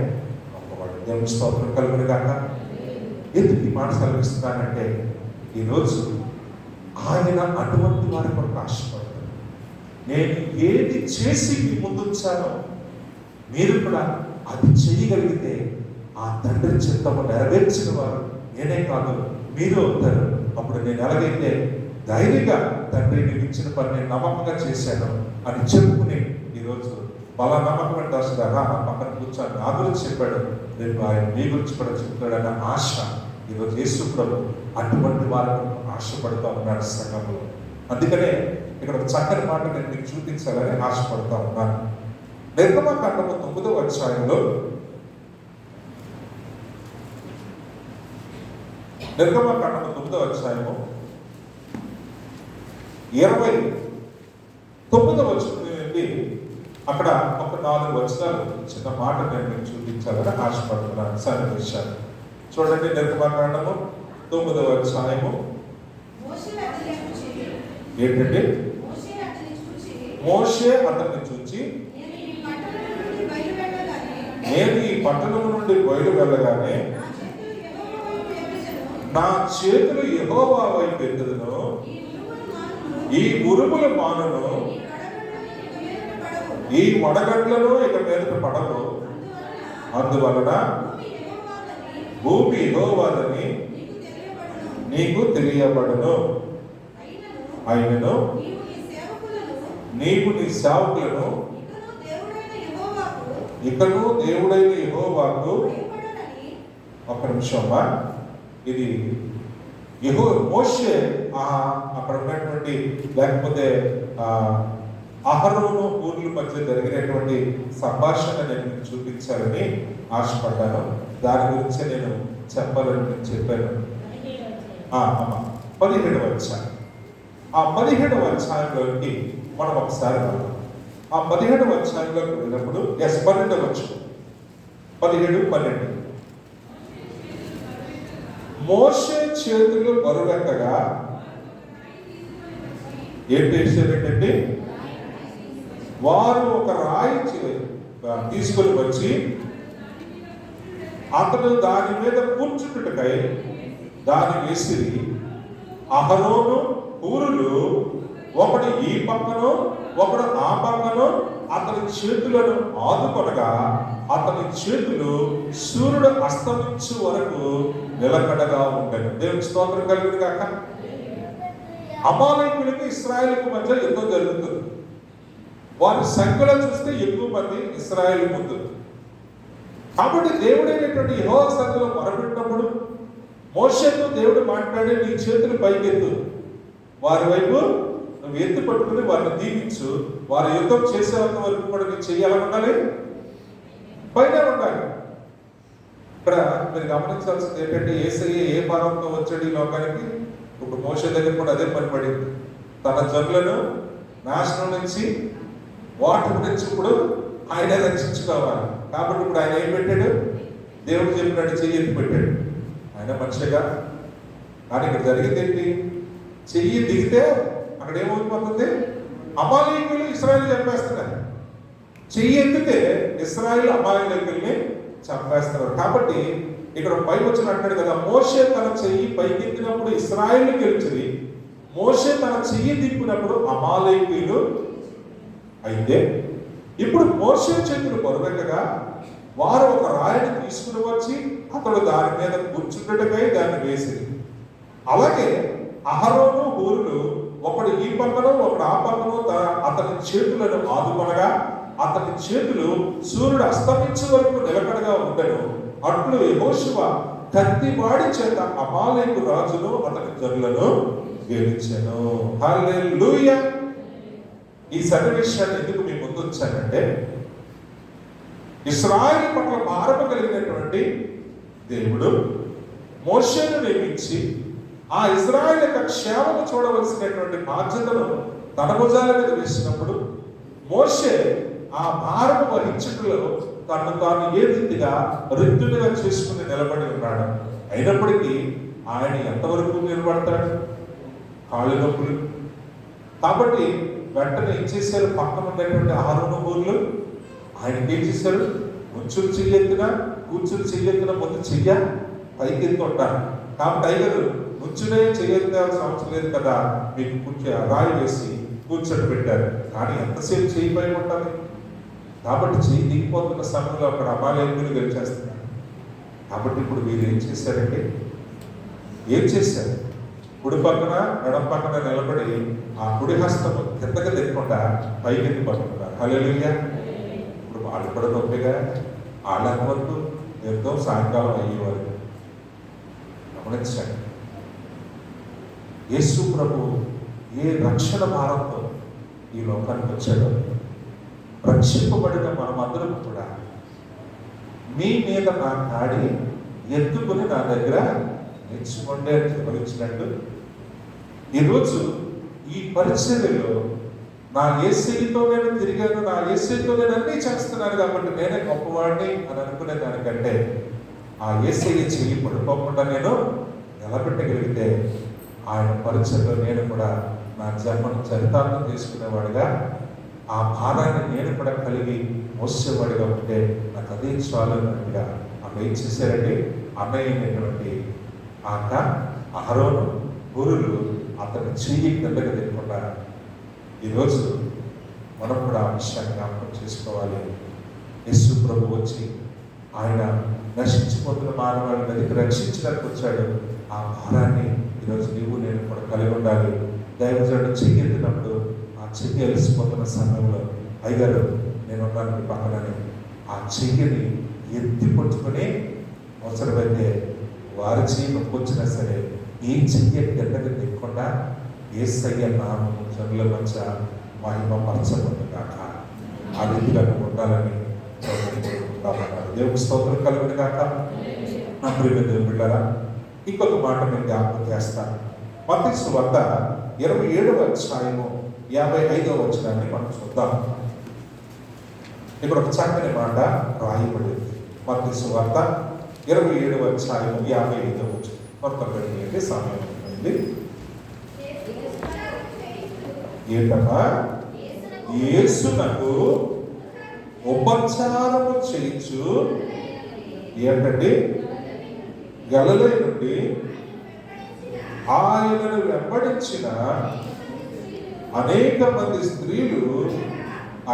గొప్పవాడు. దేవుని స్తోత్రం కలుగును గాక. ఎందుకు ఈ మాట సెలవిస్తున్నానంటే ఈరోజు ఆయన అటువంటి వారి కొరకు ఆశపడతాడు. నేను ఏది చేసి మీ ముందు ఉంచానో మీరు కూడా అది చేయగలిగితే ఆ తండ్రి చిత్తము నెరవేర్చిన వారు నేనే కాదు మీరు అవుతారు. అప్పుడు నేను ఎలాగైతే ధైర్యంగా తండ్రి నీకు ఇచ్చిన పని నేను నమ్మకంగా చేశాను అని చెప్పుకుని ఈరోజు బలా నమ్మకం దాసుదారా నా పక్కన కూర్చొని నా గురించి చెప్పాడు, రేపు ఆయన మీ గురించి కూడా చెప్తాడన్న ఆశ ఈరోజు యేసు ప్రభు అటువంటి వారికి ఆశపడుతూ ఉన్నాడు సంఘంలో. అందుకనే ఇక్కడ ఒక చక్కని మాట నేను మీకు చూపించాలని ఆశపడుతూ ఉన్నాను. నిర్గమకాండము 9వ అధ్యాయంలో నిర్గమకాండము 9వ అధ్యాయము 29వ వచనం నుండి అక్కడ ఒక 4 వచనాలు చిన్న మాట నేను మీకు చూపించాలని ఆశపడుతున్నాను. సన్నివేశాలు చూడండి. నిర్గమకాండము 9వ అధ్యాయము ఏంటంటే మోషే అతన్ని చూచి నేను ఈ పట్టణం నుండి బయలు వెళ్ళగానే నా చేతులు యెహోవా వైపు ఎత్తుదును, ఈ ఉరుముల మానును, ఈ వడగట్లను ఇక మీదట పడవు, అందువలన భూమి యెహోవాదని నీకు తెలియబడును. అయినను నీవు నీ సేవకులను ఇకను దేవుడైన యెహోవాకు ఒక్క నిమిషమ్మా, ఇది మోషే అక్కడ ఉన్నటువంటి లేకపోతే అహరోను ఊర్ల మధ్య జరిగినటువంటి సంభాషణ నేను మీకు చూపించాలని ఆశపడ్డాను. దాని గురించే నేను చెప్పాలని నేను చెప్పాను. 17వ అధ్యాయం. ఆ 17వ అధ్యాయంలోకి మనం ఒకసారి వెళ్దాం. ఆ 17వ అధ్యాయంలోకి వెళ్ళినప్పుడు 12వ వచనం 17, 12 మోషే చేతులు బరువెక్కగా ఏం చేశారంటే వారు ఒక రాయి తీసుకొని వచ్చి అతడు దాని మీద కూర్చుంటుటకై దాని వేసిరి. అహరోను హూరులు ఒకడు ఈ పక్కను ఒకడు ఆ పక్కను అతని చేతులను ఆదుకొనగా అతని చేతులు సూర్యుడు అస్తమించు వరకు నిలకడగా ఉండెను. దేవుని స్తోత్రం కలుగును గాక. అమాలేకులకు ఇశ్రాయేలుకు మధ్య యుద్ధం జరుగుతుంది. వారి సంఖ్యలో చూస్తే ఎక్కువ మంది ఇశ్రాయేలు ముందు. కాబట్టి దేవుడైనటువంటి యెహోవా సన్నిధిలో మొరపెట్టినప్పుడు మోషేతో దేవుడు మాట్లాడి, నీ చేతులు పైకెత్తు, వారి వైపు నువ్వు ఎత్తి పట్టుకుని వారిని దీవించు, వారి యుద్ధం చేసేంత వరకు కూడా నీ చెయ్యాలని ఉండాలి, పైన ఉండాలి. ఇక్కడ మీరు గమనించాల్సింది ఏంటంటే, యేసయ్య ఏ భారంతో వచ్చాడు ఈ లోకానికి? ఇప్పుడు మోషే దగ్గర కూడా అదే పని పడింది. తన జనులను నాశనం నుంచి వాటి నుంచి ఇప్పుడు ఆయన రక్షించుకోవాలి. కాబట్టి ఇప్పుడు ఆయన ఏం పెట్టాడు? దేవుడు చెప్పినట్టు చెయ్యి ఎత్తి పెట్టాడు. ఆయన మనిషిగా. కానీ ఇక్కడ జరిగింది ఏంటి? చెయ్యి దిగితే అక్కడ ఏమైపోతుంది? అమాలేకులు ఇశ్రాయేలు చంపేస్తున్నారు. చెయ్యి ఎత్తితే ఇశ్రాయేలు అమాలేకుల్ని చంపేస్తున్నారు. కాబట్టి ఇక్కడ పైకి వచ్చిన అంటాడు కదా, మోషే తన చెయ్యి పైకెత్తినప్పుడు ఇశ్రాయేలు గెలిచింది, మోషే తన చెయ్యి దిప్పినప్పుడు అమాలేకులు. అయితే ఇప్పుడు మోషే చేతులు బరువెక్కగా వారు ఒక రాయిని తీసుకుని వచ్చి అతడు దాని మీద కూర్చుండటకై దాన్ని వేసింది. అలాగే అహరోను హూరులు ఒకడు ఈ పక్కను ఒకడు ఆ పక్కను అతని చేతులను ఆదుకొనగా అతని చేతులు సూర్యుడు అస్తమించే వరకు నిలకడగా ఉండెను. అట్లు యెహోషువ కత్తివాడి చేత అమాలేకు రాజును అతని జనులను గెలిచెను. హల్లెలూయా. ఈ సన్నివేశాన్ని ఎందుకు మీ ముందు వచ్చానంటే, ఇశ్రాయేలు పట్ల భారము కలిగినటువంటి దేవుడు మోషేను నియమించి ఆ ఇశ్రాయేలు యొక్క క్షేమము చూడవలసినటువంటి బాధ్యతను తన భుజాల మీద వేసినప్పుడు మోషే ఆ భారము వహించటంలో తను తాను ఏ రీతిగా రిక్తుడిగా చేసుకుని నిలబడి ఉన్నాడు. అయినప్పటికీ ఆయన ఎంతవరకు నిలబడతాడు? కాళ్ళు నొప్పులు. కాబట్టి వెంటనే ఏం చేశారు? పక్కన ఉన్నటువంటి అహరోను హూరులు ఆయనకి ఏం చేశారు? నుంచుని చెయ్యెత్తిన కూర్చుని చెయ్యెత్తిన ముందు చెయ్య పైకి ఎత్తి ఉంటారు. కాబట్టి అయ్యారు నుంచునే చెయ్యెత్తాల్సిన అవసరం లేదు కదా, మీకు రాయి వేసి కూర్చొని పెట్టారు. కానీ ఎంతసేపు చెయ్యి పై ఉండాలి? కాబట్టి చెయ్యి దిగిపోతున్న సమయంలో అక్కడ అమాలేకులు గెలిచేస్తున్నారు. కాబట్టి ఇప్పుడు మీరు ఏం చేశారంటే, ఏం చేశారు? కుడి పక్కన ఎడం పక్కన నిలబడి ఆ కుడి హస్తము కిందకి తిప్పకుండా పైకి పట్టుకున్నారు. హల్లెలూయా. ఇప్పుడు వాళ్ళు కూడా నొప్పిగా వాళ్ళ వరకు యుద్ధం సాయంకాలం అయ్యేవారు. గమనించండి, యేసు ప్రభు ఏ రక్షణ భారంతో ఈ లోకానికి వచ్చాడో, రక్షింపబడిన మనమందరం కూడా మీ మీద నా కాడి ఎత్తుకుని నా దగ్గర నేర్చుకోండి అని వివరించినట్టు, ఈరోజు ఈ పరిచర్యలో నా యేసయ్యతో నేను తిరిగాను, నా యేసయ్యతో నేను అన్నీ చేస్తున్నాను కాబట్టి నేనే గొప్పవాడిని అని అనుకునే దానికంటే ఆ యేసయ్య చెయ్యి పడిపోకుండా నేను నిలబెట్టగలిగితే ఆయన పరిచర్యలో నేను కూడా నా జన్మను చరితార్థం చేసుకునేవాడిగా, ఆ భారాన్ని నేను కూడా కలిగి మోసేవాడిగా ఉంటే నాకు అదే చాలు అన్నట్టుగా ఆమె ఏం చేశారంటే, అన్నయ్యటువంటి ఆక అహరోను హూరులు అతని చెయ్యి కిందకి తినకుండా ఈరోజు మనం కూడా ఆ విషయాన్ని జ్ఞాపకం చేసుకోవాలి. యేసు ప్రభు వచ్చి ఆయన నశించిపోతున్న మానవాళ్ళని వెతికి రక్షించడానికి వచ్చాడు. ఆ భారాన్ని ఈరోజు నీవు నేను కూడా కలిగి ఉండాలి. దైవజనుడు చెయ్యి ఎత్తినప్పుడు ఆ చెయ్యి అలసిపోతున్న సమయంలో, అయ్యారు నేను ఉన్నాను మీ పక్కనని ఆ చెయ్యిని ఎత్తి పుచ్చుకొని అవసరమైతే వారి చెయ్యి నొప్పొచ్చినా సరే ఈ చెయ్యి కిందకి దిగకుండా యేసయ్య నామం జనుల మధ్య మహిమ పరచబడును గాక. ఆ రీతిగా ఉండాలని దేవుని స్తోత్రం కలుగును గాక. నా ప్రియమైన దేవుని బిడ్డలారా, ఇంకొక మాట నేను జ్ఞాపకం చేస్తాను. మత్తయి సువార్త 27వ అధ్యాయము 55వ వచనాన్ని మనం చూద్దాం. ఇక్కడ ఒక చక్కని మాట రాయబడింది. మత్తయి సువార్త 27వ అధ్యాయము 55వ వచనం. మొత్తం పెట్టి సమయం ఉంది. ఏంటమ్మా? యేసునకు ఉపచారము చేయించు ఏంటండి? గలిలయ నుండి ఆయనను వెంబడించిన అనేక మంది స్త్రీలు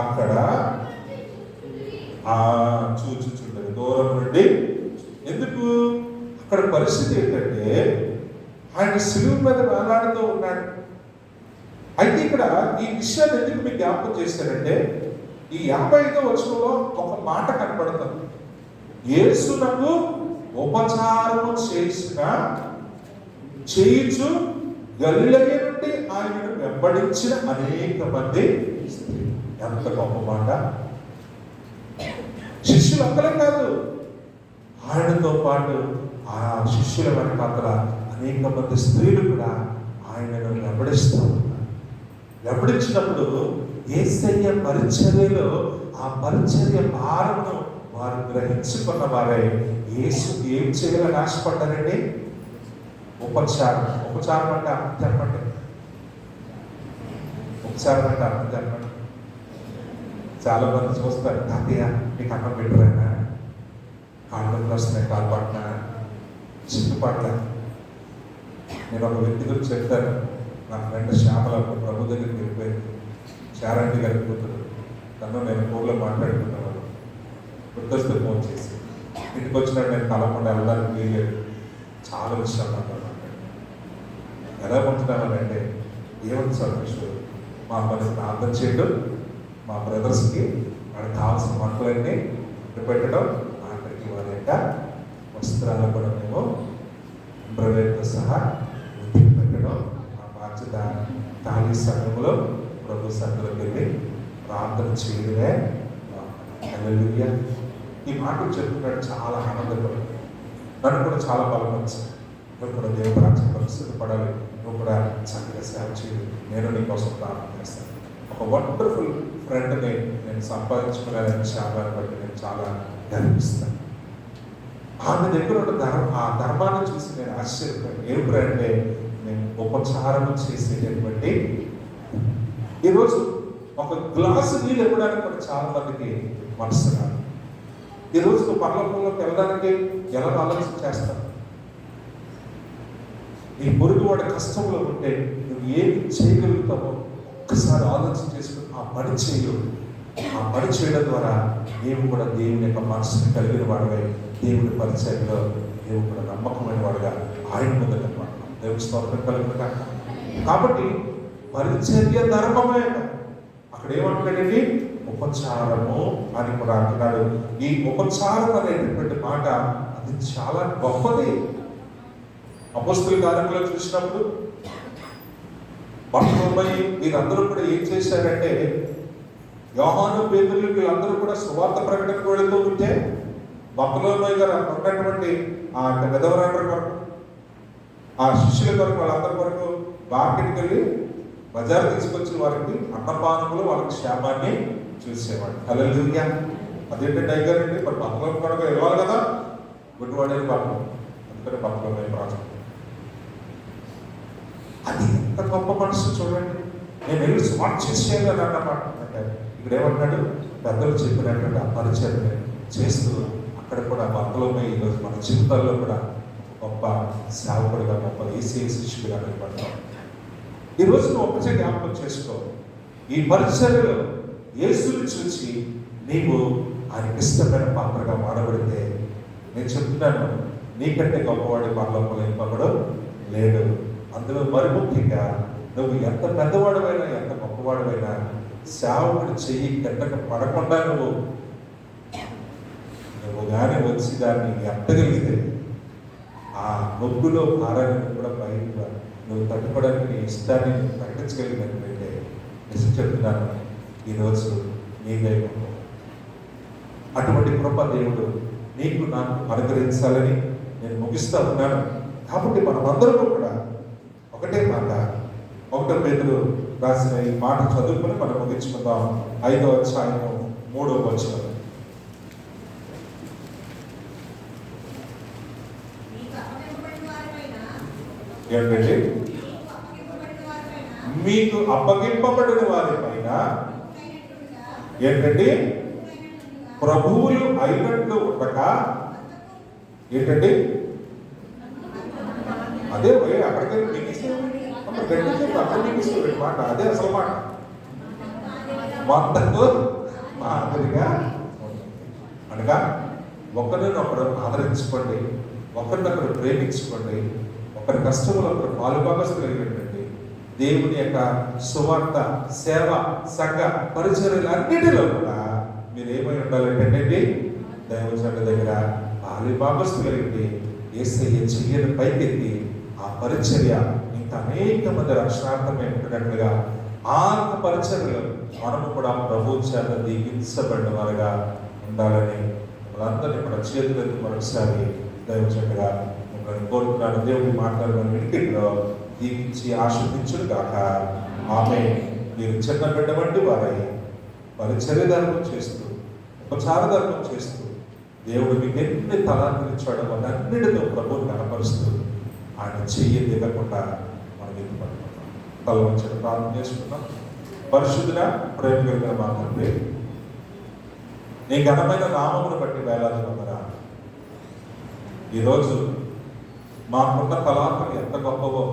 అక్కడ చూచుచుండరు దూరం నుండి. ఎందుకు? అక్కడ పరిస్థితి ఏంటంటే ఆయన శిలువ మీద వేలాడుతూ ఉన్నాడు. అయితే ఇక్కడ ఈ విషయాన్ని ఎందుకు మీకు జ్ఞాపకం చేశారంటే ఈ 55వ వచనంలో ఒక మాట కనపడుతుంది. యేసునకు ఉపచారము చేయుచు గలిలయ నుండి ఆయనను వెంబడించిన అనేక మంది స్త్రీలు. ఎంత గొప్ప మాట! శిష్యులు ఒక్కలే కాదు, ఆయనతో పాటు ఆ శిష్యుల వెనకాతల అనేక మంది స్త్రీలు కూడా ఆయనను వెంబడిస్తూ ఉన్నారు. వెంబడించినప్పుడు యేసయ్య పరిచర్యలో ఆ పరిచర్య భారమును వారు గ్రహించుకున్న వారే యేసుకు ఏం చేయాలని ఆశపడ్డారండి? ఉపచారం. ఉపచారం అంటే అర్థం చెప్పండి. ఉపచారం అంటే అర్థం చెప్పండి. చాలా మంది చూస్తారు, తాతయ్య నీకు అన్నం పెట్టరానా, కాళ్ళు వస్తున్నాయి, కాలు పట్టిన చిక్కుపట్ల. నేను ఒక వ్యక్తి గురించి చెప్తాను. నా ఫ్రెండ్ శ్యామల ప్రభు దగ్గరికి వెళ్ళిపోయింది. శారంటి గారి కూతురు. తను నేను ఫోన్లో మాట్లాడుకున్నాను. గుర్తొస్తే ఫోన్ చేసి ఇంటికి వచ్చినట్టు నేను కలవకుండా వెళ్ళడానికి వీలేదు. చాలా విషయాలు మాట్లాడాను. ఎలా ఉంటున్నానంటే ఏమని సంతోషం, మా అమ్మని ప్రార్థన చేయడం, మా బ్రదర్స్కి వాళ్ళకి కావాల్సిన వంటలన్నీ పెట్టడం, ఆఖరికి వారి యొక్క వస్త్రాలు కూడా మేము బ్రదర్తో సహా ఉతికి పెట్టడం, ఆ బాధ్యత ఖాళీ సమయంలో ప్రభు సన్నిధిలోకి వెళ్ళి ప్రార్థన చేయడమే. హల్లెలూయా. ఈ మాటలు చెప్తున్నాడు, చాలా ఆనందపడి నన్ను కూడా చాలా బలపరిచాను. నువ్వు కూడా దేవుడు రాజ్యం పరిస్థితి పడాలి, నువ్వు కూడా చక్కగా సేవ చేయాలి, నేను నీకోసం ప్రార్థన చేస్తాను. ఒక వండర్ఫుల్ ఫ్రెండ్ని నేను సంపాదించుకున్నానని శాపాన్ని బట్టి నేను చాలా గర్విస్తాను. ఆమె దగ్గర ఉన్న ఆ ధర్మాన్ని చూసి నేను ఆశ్చర్యపోయాను. ఏమిటంటే నేను ఉపచారం చేసేటటువంటి ఈరోజు ఒక గ్లాసు నీళ్ళు ఇవ్వడానికి కూడా చాలా మందికి మనసు రాదు. ఈరోజు నువ్వు పర్లోకంలోకి వెళ్ళడానికి ఎలా ఆలోచన చేస్తావు? నీ పొరుగు వాడి కష్టంలో ఉంటే నువ్వు ఏమి చేయగలుగుతావో ఒక్కసారి ఆలోచన చేసుకుని ఆ పని చేయు. ఆ పని చేయడం ద్వారా నీవు కూడా దేవుని యొక్క మనసుని కలిగిన వాడివై దేవుని పరిచయంలో నీవు కూడా నమ్మకమైన వాడుగా ఆయన ముందు నిలబడతావు. దేవుని స్తోత్రం కలుగునుగా. కాబట్టి పరిచర్య ధర్మమే. అక్కడ ఏమంటాడండి? ఉపచారము అని కూడా అంటున్నాడు. ఈ ఉపచారం అనేటటువంటి మాట అది చాలా గొప్పది. అపోస్తలుల కార్యములో చూసినప్పుడు బర్తలోమయి వీరందరూ కూడా ఏం చేశారంటే, యోహాను, పేతురు వీళ్ళందరూ కూడా సువార్త ప్రకటనకు వెళుతూ ఉంటే బర్తలోమయి గారు ఉన్నటువంటి ఆ విధవరాండ్ర కొరకు, ఆ శిష్యుల కొరకు, వాళ్ళందరి కొరకు మార్కెట్కి వెళ్ళి బజారు తీసుకొచ్చిన వారికి అన్నపానములు, వాళ్ళకి క్షేమాన్ని చూసేవాడు. హల్లెలూయా. అదేంటంటే అయ్యారండి, మరి బర్తలోమయి కొరకు ఇవ్వాలి కదా, గుడ్డివాడే బర్తలోమయి, అందుకని బర్తలోమయి ప్రాజెక్ట్. అది ఎంత గొప్ప మనసు చూడండి. నేను వెళ్ళి స్మార్ట్ చేసేయాలని అన్నమాట. అంటే ఇక్కడ ఏమంటాడు? పెద్దలు చెప్పినటువంటి ఆ పరిచయం చేస్తూ అక్కడ కూడా బర్తలోమయి ఈరోజు మన జీవితాల్లో కూడా గొప్ప సేవకుడిగా, గొప్ప యేసయ్య శిష్యుడిగా నిలబడతాం. ఈరోజు నువ్వు ఒకటే జ్ఞాపకం చేసుకో, ఈ పరిచర్యలో యేసుని చూసి నీవు ఆయనకి ఇష్టమైన పాత్రగా వాడబడితే నేను చెప్తున్నాను, నీకంటే గొప్పవాడి పరలోకంలో ఇంకొకడు లేడు. అందులో మరి ముఖ్యంగా నువ్వు ఎంత పెద్దవాడువైనా, ఎంత గొప్పవాడువైనా సేవకుడు చెయ్యి కిందక పడకుండా నువ్వు కానీ వచ్చి దాన్ని ఎత్తగలిగితే ఆ నొప్పులో భారాన్ని కూడా బయట నువ్వు తట్టుకోవడానికి నీ ఇష్టాన్ని ప్రకటించగలిగినట్లయితే నిజం చెప్తున్నాను, ఈరోజు నీవే గొప్ప. అటువంటి కృప దేవుడు నీకు నాకు అనుగ్రహించాలని నేను ముగిస్తూ ఉన్నాను. కాబట్టి మనమందరూ కూడా ఒకటే మాట, 1 పేతురు రాసిన ఈ మాట చదువుకుని మనం ముగించుకుందాం. 5వ అధ్యాయము 3వ వచనం. ఏంటండి? మీకు అప్పగింపబడిన వారి పైన ఏంటండి? ప్రభువులు అయినట్లు ఉండక ఏంటండి? అదే అక్కడికి గట్టి అక్కడ మిగిస్తే మాట, అదే అసలు మాట. వంటకు మాదిరిగా అనగా ఒకరినొకరు ఆదరించుకోండి, ఒకరినొకరు ప్రేమించుకోండి, ఒకరి కష్టంలో ఒకరు పాలుభాగస్తులైనటువంటి దేవుని యొక్క సువార్త సేవ సంఘ పరిచర్యలు అన్నిటిలో కూడా మీరు ఏమై ఉండాలంటే దైవజనుల దగ్గర పాలుభాగస్తులైంది యేసయ్య చెయ్యని పైకెత్తి ఆ పరిచర్య ఇంకా అనేక మంది రక్షణార్థమై ఉంటున్నట్లుగా ఆ పరిచర్యలు మనము కూడా ప్రభు చేత దీవించబడిన వారుగా ఉండాలని వాళ్ళందరినీ కూడా చేతులెత్తి మరొకసారి దైవజనులుగా మిమ్మల్ని కోరుతున్నాను. దేవుని మాట్లాడిన వెనుకలో దీవించి ఆశీర్వదించును గాక. ఆమె మీరు చిన్న బిడ్డ వంటి వారై పరిచర్య ధర్మం చేస్తూ ఉపచార ధర్మం చేస్తూ దేవుడు మీకు ఎన్ని తలాంతులు ఇచ్చాడో వాటన్నిటితో ప్రభువుని కనపరుస్తూ ఆయన చెయ్యి దిగకుండా మనం ఎత్తు పడుతున్నాం. తల వంచన ప్రార్థన చేసుకున్నాం. పరిశుద్ధుల ప్రేమ కలిగిన మా తండ్రి, నీ ఘనమైన నామమును బట్టి వేలాది వందనాలు. ఈరోజు మాకున్న తలాంతులు ఎంత గొప్పవో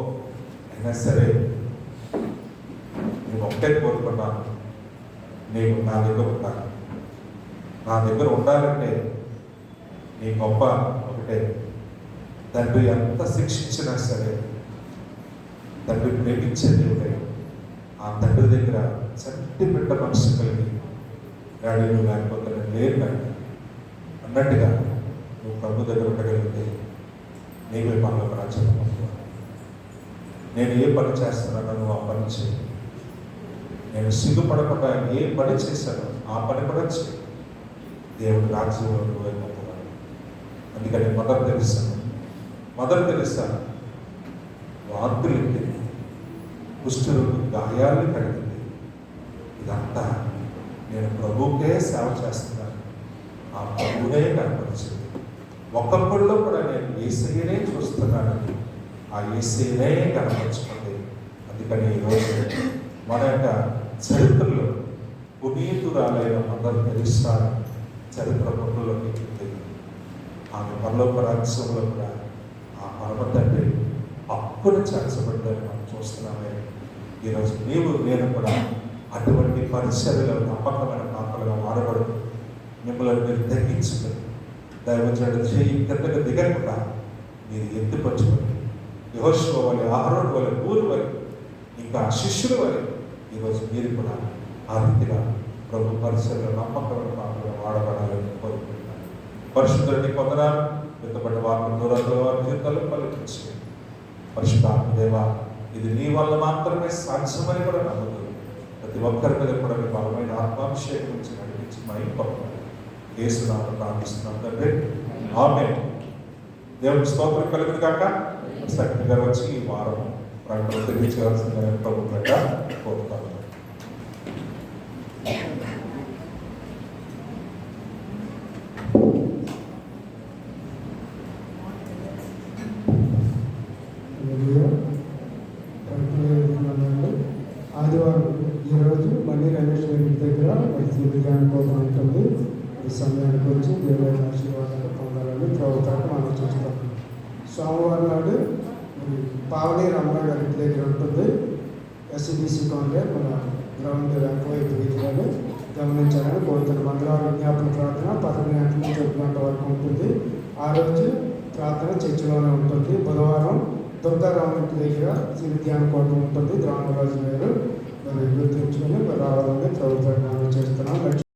అయినా సరే నేను ఒకటే కోరుకున్నాను, నీవు నా దగ్గర ఉన్నాను. నా దగ్గర ఉండాలంటే నీ గొప్ప ఒకటే, తండ్రి ఎంత శిక్షించినా సరే తండ్రి ప్రేమించే దేవుడే. ఆ తండ్రి దగ్గర చంటి బిడ్డ మనసు కలిగి డాడీ నువ్వు లేకపోతే నేను లేను అన్నట్టుగా నువ్వు ప్రభు దగ్గర ఉండగలిగితే నీవే పనుల రాజ్యం. నేను ఏ పని చేస్తున్నానో నువ్వు ఆ పని చేయి. నేను సిగ్గుపడకుండా ఏ పని చేశానో ఆ పని కూడా చేయి. దేవుడి రాజ్యంలో నువ్వే గొప్పవాడు. అందుకని మొదలు తెలుస్తాను వాంతులెత్తి కుష్ఠరోగి గాయాలు కడిగింది. ఇదంతా నేను ప్రభువుకే సేవ చేస్తున్నాను, ఆ ప్రభువునే కనపరిచింది. ఒక్కొక్కళ్ళు కూడా నేను యేసయ్యనే చూస్తున్నానని ఆ యేసయ్యనే కనపరుచుకుంది. అందుకని ఈరోజు మన యొక్క చరిత్రలో పునీతురాలైన మదర్ తెరిసా చరిత్ర పుటల్లోకి ఎక్కింది. ఆమె పరలోక రాజ్యంలో కూడా ఆ పరమ తండ్రి అప్పులు చేర్చబడ్డాన్ని మనం చూస్తున్నామే. ఈరోజు నీవు నేను కూడా అటువంటి పరిచర్యలో నమ్మకమైన పాత్రలుగా మారబడుతుంది. మిమ్మల్ని మీరు తగ్గించుకొని దైవజనుడు చేయి కిందకు దిగకుండా మీరు ఎత్తుపరచుకొని యెహోషువ వలె, అహరోను వలె, ఊరు వలె, ఇంకా శిష్యుల వలె ఈరోజు మీరు కూడా ఆ రీతిగా ప్రభు పరిచర్యలో నమ్మకమైన పాత్రగా వాడబడాలని కోరుకుంటున్నాను. పరిశుద్ధుడిని పొందడాలు వెతబడ్డ వారిని దూరంలో వారి జీవితాల్లో పలికించి పరిశుద్ధాత్మ దేవా, ఇది నీ వల్ల మాత్రమే సాధ్యమని కూడా నమ్ముతుంది. ప్రతి ఒక్కరి మీద కూడా మీ బలమైన ఆత్మాభిషేకం నుంచి నడిపించి మైపడుతుంది. యేసునామములో ప్రార్థిస్తున్నాం తండ్రి, ఆమేన్. దేవుని స్తోత్రం కలుగును గాక. సత్య గారు వచ్చి ఈ వారం ప్రకటన తెలియచేయాల్సిందిగా ప్రభు గట్ట కోరుతాను. ఆదివారం ఈరోజు మళ్ళీ రమేష్ గారి దగ్గర వైద్యులు ధ్యానం ఉంటుంది. ఈ సమయానికి వచ్చి దేవుని ఆశీర్వాదాలు పొందాలని ప్రభుత్వాన్ని మనం చూస్తాం. సోమవారం నాడు పావని రమణ గారి దగ్గర ఉంటుంది. ఎస్సిబిసి కాలనీ మన గ్రౌండ్ వైపు వీధిలోనే గమనించాలని కోరుతున్నాం. మంగళవారం విజ్ఞాపన ప్రార్థన 11 గంటల నుంచి 1 గంట వరకు ఉంటుంది. ఆ రోజు ప్రార్థన చర్చిలోనే ఉంటుంది. బుధవారం దుర్గారావు ఇంటి దగ్గర సిరి ధ్యాన కోటం ఉంటుంది. ద్రామరాజు గారు మరి గుర్తించుకొని రావాలని ప్రభుత్వాన్ని మనం చేస్తున్నాం.